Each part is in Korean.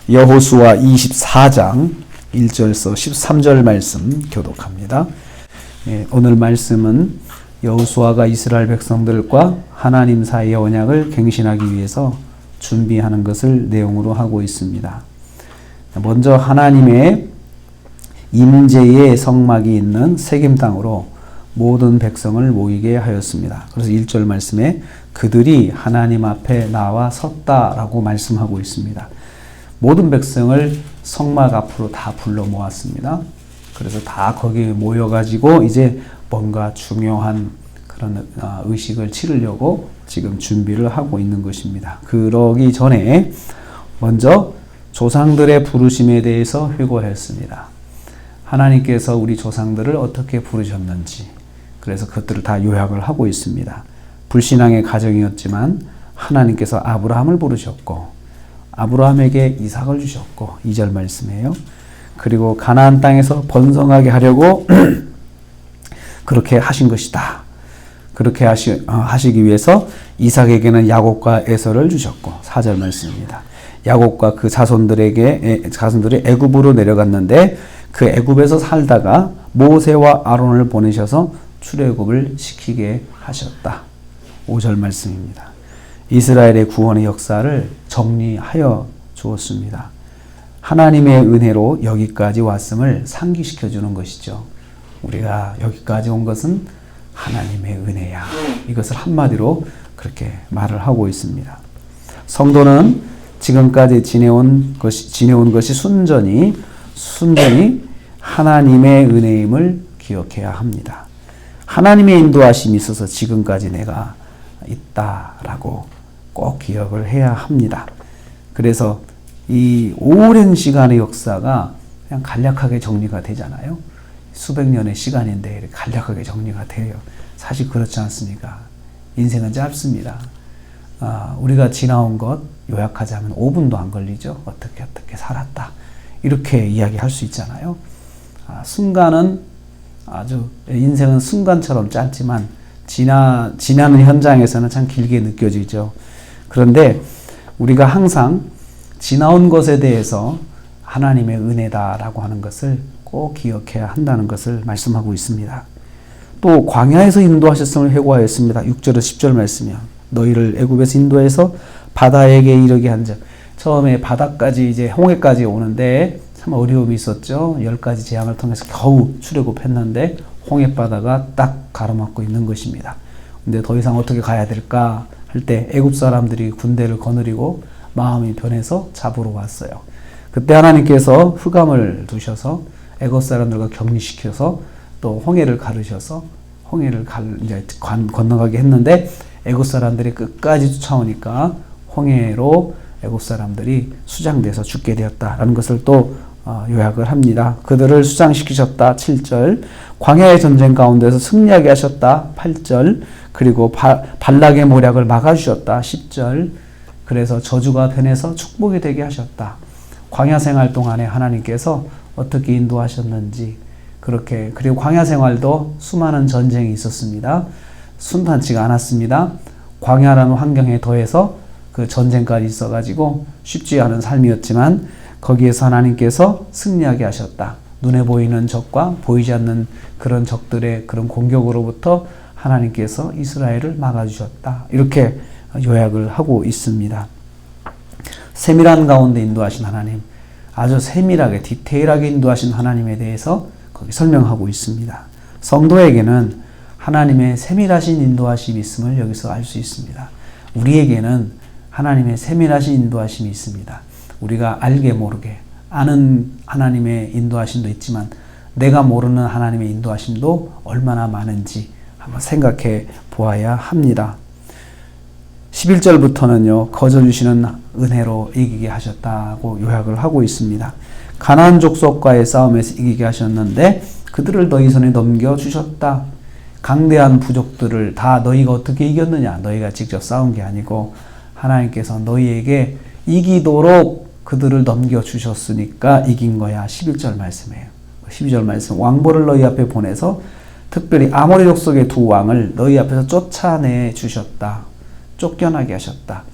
여호수아 24장 1절에서 13절 말씀 교독합니다. 오늘 말씀은 여호수아가 이스라엘 백성들과 하나님 사이의 언약을 갱신하기 위해서 준비하는 것을 내용으로 하고 있습니다. 먼저 하나님의 임재의 성막이 있는 세겜 땅으로 모든 백성을 모이게 하였습니다. 그래서 1절 말씀에 그들이 하나님 앞에 나와 섰다라고 말씀하고 있습니다. 모든 백성을 성막 앞으로 다 불러 모았습니다. 그래서 다 거기에 모여가지고 이제 뭔가 중요한 그런 의식을 치르려고 지금 준비를 하고 있는 것입니다. 그러기 전에 먼저 조상들의 부르심에 대해서 회고했습니다. 하나님께서 우리 조상들을 어떻게 부르셨는지, 그래서 그것들을 다 요약을 하고 있습니다. 불신앙의 가정이었지만 하나님께서 아브라함을 부르셨고 아브라함에게 이삭을 주셨고 2절 말씀이에요. 그리고 가나안 땅에서 번성하게 하려고 그렇게 하신 것이다. 그렇게 하시기 위해서 이삭에게는 야곱과 에서를 주셨고 4절 말씀입니다. 야곱과 그 자손들이 애굽으로 내려갔는데 그 애굽에서 살다가 모세와 아론을 보내셔서 출애굽을 시키게 하셨다. 5절 말씀입니다. 이스라엘의 구원의 역사를 정리하여 주었습니다. 하나님의 은혜로 여기까지 왔음을 상기시켜 주는 것이죠. 우리가 여기까지 온 것은 하나님의 은혜야. 이것을 한마디로 그렇게 말을 하고 있습니다. 성도는 지금까지 지내온 것이 순전히 하나님의 은혜임을 기억해야 합니다. 하나님의 인도하심이 있어서 지금까지 내가 있다라고 꼭 기억을 해야 합니다. 그래서 이 오랜 시간의 역사가 그냥 간략하게 정리가 되잖아요. 수백 년의 시간인데 이렇게 간략하게 정리가 돼요. 사실 그렇지 않습니까? 인생은 짧습니다. 우리가 지나온 것 요약하자면 5분도 안 걸리죠. 어떻게 살았다. 이렇게 이야기할 수 있잖아요. 순간은 인생은 순간처럼 짧지만 지나는 현장에서는 참 길게 느껴지죠. 그런데 우리가 항상 지나온 것에 대해서 하나님의 은혜다라고 하는 것을 꼭 기억해야 한다는 것을 말씀하고 있습니다. 또 광야에서 인도하셨음을 회고하였습니다. 6절에서 10절 말씀이요. 너희를 애굽에서 인도해서 바다에게 이르게 한즉. 처음에 바다까지 이제 홍해까지 오는데 참 어려움이 있었죠. 10가지 재앙을 통해서 겨우 출애굽했는데 홍해바다가 딱 가로막고 있는 것입니다. 근데 더 이상 어떻게 가야 될까 할 때 애굽 사람들이 군대를 거느리고 마음이 변해서 잡으러 왔어요. 그때 하나님께서 흑암을 두셔서 애굽 사람들과 격리시켜서 또 홍해를 가르셔서 홍해를 이제 건너가게 했는데 애굽 사람들이 끝까지 쫓아오니까 홍해로 애굽 사람들이 수장돼서 죽게 되었다라는 것을 또 요약을 합니다. 그들을 수장시키셨다. 7절. 광야의 전쟁 가운데서 승리하게 하셨다. 8절. 그리고 발락의 모략을 막아주셨다. 10절. 그래서 저주가 변해서 축복이 되게 하셨다. 광야 생활 동안에 하나님께서 어떻게 인도하셨는지 그리고 광야 생활도 수많은 전쟁이 있었습니다. 순탄치가 않았습니다. 광야라는 환경에 더해서 그 전쟁까지 있어가지고 쉽지 않은 삶이었지만 거기에서 하나님께서 승리하게 하셨다. 눈에 보이는 적과 보이지 않는 그런 적들의 그런 공격으로부터 하나님께서 이스라엘을 막아주셨다. 이렇게 요약을 하고 있습니다. 세밀한 가운데 인도하신 하나님, 아주 세밀하게 디테일하게 인도하신 하나님에 대해서 거기 설명하고 있습니다. 성도에게는 하나님의 세밀하신 인도하심이 있음을 여기서 알 수 있습니다. 우리에게는 하나님의 세밀하신 인도하심이 있습니다. 우리가 알게 모르게 아는 하나님의 인도하심도 있지만 내가 모르는 하나님의 인도하심도 얼마나 많은지 한번 생각해 보아야 합니다. 11절부터는요. 거저 주시는 은혜로 이기게 하셨다고 요약을 하고 있습니다. 가나안 족속과의 싸움에서 이기게 하셨는데 그들을 너희 손에 넘겨주셨다. 강대한 부족들을 다 너희가 어떻게 이겼느냐. 너희가 직접 싸운 게 아니고 하나님께서 너희에게 이기도록 그들을 넘겨주셨으니까 이긴 거야. 11절 말씀이에요. 12절 말씀. 왕보를 너희 앞에 보내서 특별히 아모리 족속의 두 왕을 너희 앞에서 쫓아내 주셨다. 쫓겨나게 하셨다.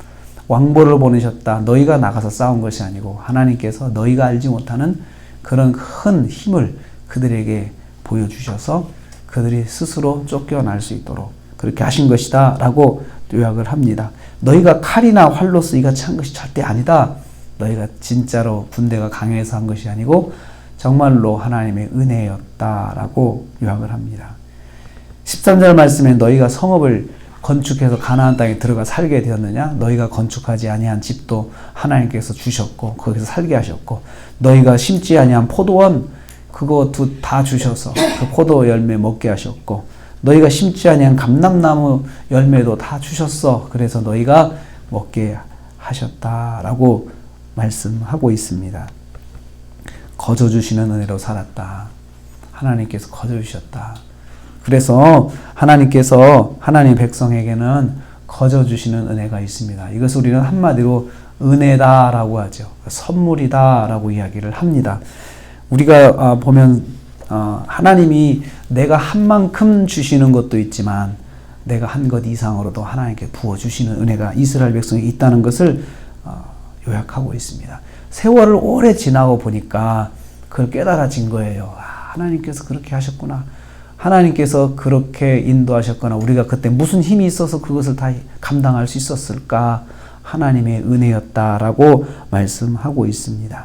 왕보를 보내셨다. 너희가 나가서 싸운 것이 아니고 하나님께서 너희가 알지 못하는 그런 큰 힘을 그들에게 보여주셔서 그들이 스스로 쫓겨날 수 있도록 그렇게 하신 것이다 라고 요약을 합니다. 너희가 칼이나 활로서 이같이 한 것이 절대 아니다. 너희가 진짜로 군대가 강해서 한 것이 아니고 정말로 하나님의 은혜였다라고 요약을 합니다. 13절 말씀에 너희가 성읍을 건축해서 가나안 땅에 들어가 살게 되었느냐? 너희가 건축하지 아니한 집도 하나님께서 주셨고 거기서 살게 하셨고 너희가 심지 아니한 포도원 그것도 다 주셔서 그 포도 열매 먹게 하셨고 너희가 심지 아니한 감람나무 열매도 다 주셨어. 그래서 너희가 먹게 하셨다라고 말씀하고 있습니다. 거저 주시는 은혜로 살았다. 하나님께서 거저 주셨다. 그래서 하나님께서 하나님 백성에게는 거저 주시는 은혜가 있습니다. 이것을 우리는 한마디로 은혜다라고 하죠. 선물이다라고 이야기를 합니다. 우리가 보면 하나님이 내가 한 만큼 주시는 것도 있지만 내가 한 것 이상으로도 하나님께 부어주시는 은혜가 이스라엘 백성에 있다는 것을 요약하고 있습니다. 세월을 오래 지나고 보니까 그걸 깨달아진 거예요. 하나님께서 그렇게 하셨구나. 하나님께서 그렇게 인도하셨거나 우리가 그때 무슨 힘이 있어서 그것을 다 감당할 수 있었을까? 하나님의 은혜였다라고 말씀하고 있습니다.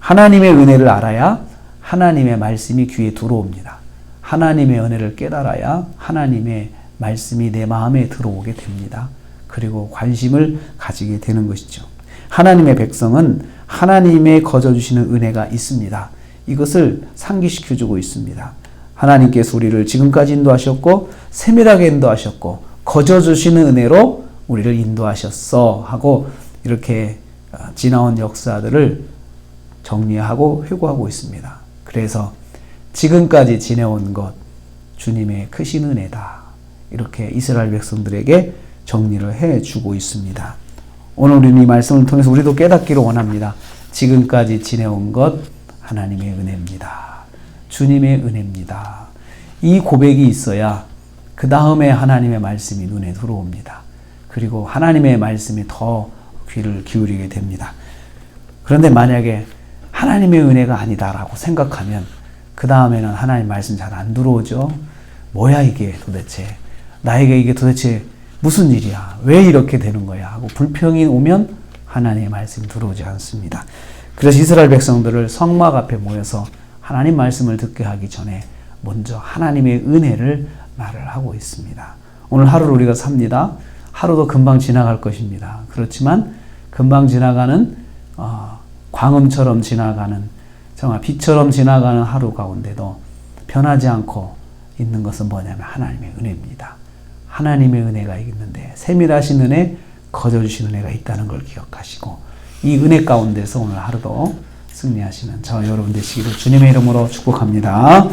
하나님의 은혜를 알아야 하나님의 말씀이 귀에 들어옵니다. 하나님의 은혜를 깨달아야 하나님의 말씀이 내 마음에 들어오게 됩니다. 그리고 관심을 가지게 되는 것이죠. 하나님의 백성은 하나님의 거저 주시는 은혜가 있습니다. 이것을 상기시켜주고 있습니다. 하나님께서 우리를 지금까지 인도하셨고 세밀하게 인도하셨고 거저 주시는 은혜로 우리를 인도하셨어 하고 이렇게 지나온 역사들을 정리하고 회고하고 있습니다. 그래서 지금까지 지내온 것 주님의 크신 은혜다. 이렇게 이스라엘 백성들에게 정리를 해주고 있습니다. 오늘 우리는 이 말씀을 통해서 우리도 깨닫기를 원합니다. 지금까지 지내온 것 하나님의 은혜입니다. 주님의 은혜입니다. 이 고백이 있어야 그 다음에 하나님의 말씀이 눈에 들어옵니다. 그리고 하나님의 말씀에 더 귀를 기울이게 됩니다. 그런데 만약에 하나님의 은혜가 아니다라고 생각하면 그 다음에는 하나님 말씀 잘 안 들어오죠. 뭐야 이게 도대체. 나에게 이게 도대체 무슨 일이야. 왜 이렇게 되는 거야 하고 불평이 오면 하나님의 말씀이 들어오지 않습니다. 그래서 이스라엘 백성들을 성막 앞에 모여서 하나님 말씀을 듣게 하기 전에 먼저 하나님의 은혜를 말을 하고 있습니다. 오늘 하루를 우리가 삽니다. 하루도 금방 지나갈 것입니다. 그렇지만 금방 지나가는 광음처럼 지나가는 정말 빛처럼 지나가는 하루 가운데도 변하지 않고 있는 것은 뭐냐면 하나님의 은혜입니다. 하나님의 은혜가 있는데 세밀하신 은혜, 거저 주신 은혜가 있다는 걸 기억하시고 이 은혜 가운데서 오늘 하루도 승리하시는 저와 여러분 되시기를 주님의 이름으로 축복합니다.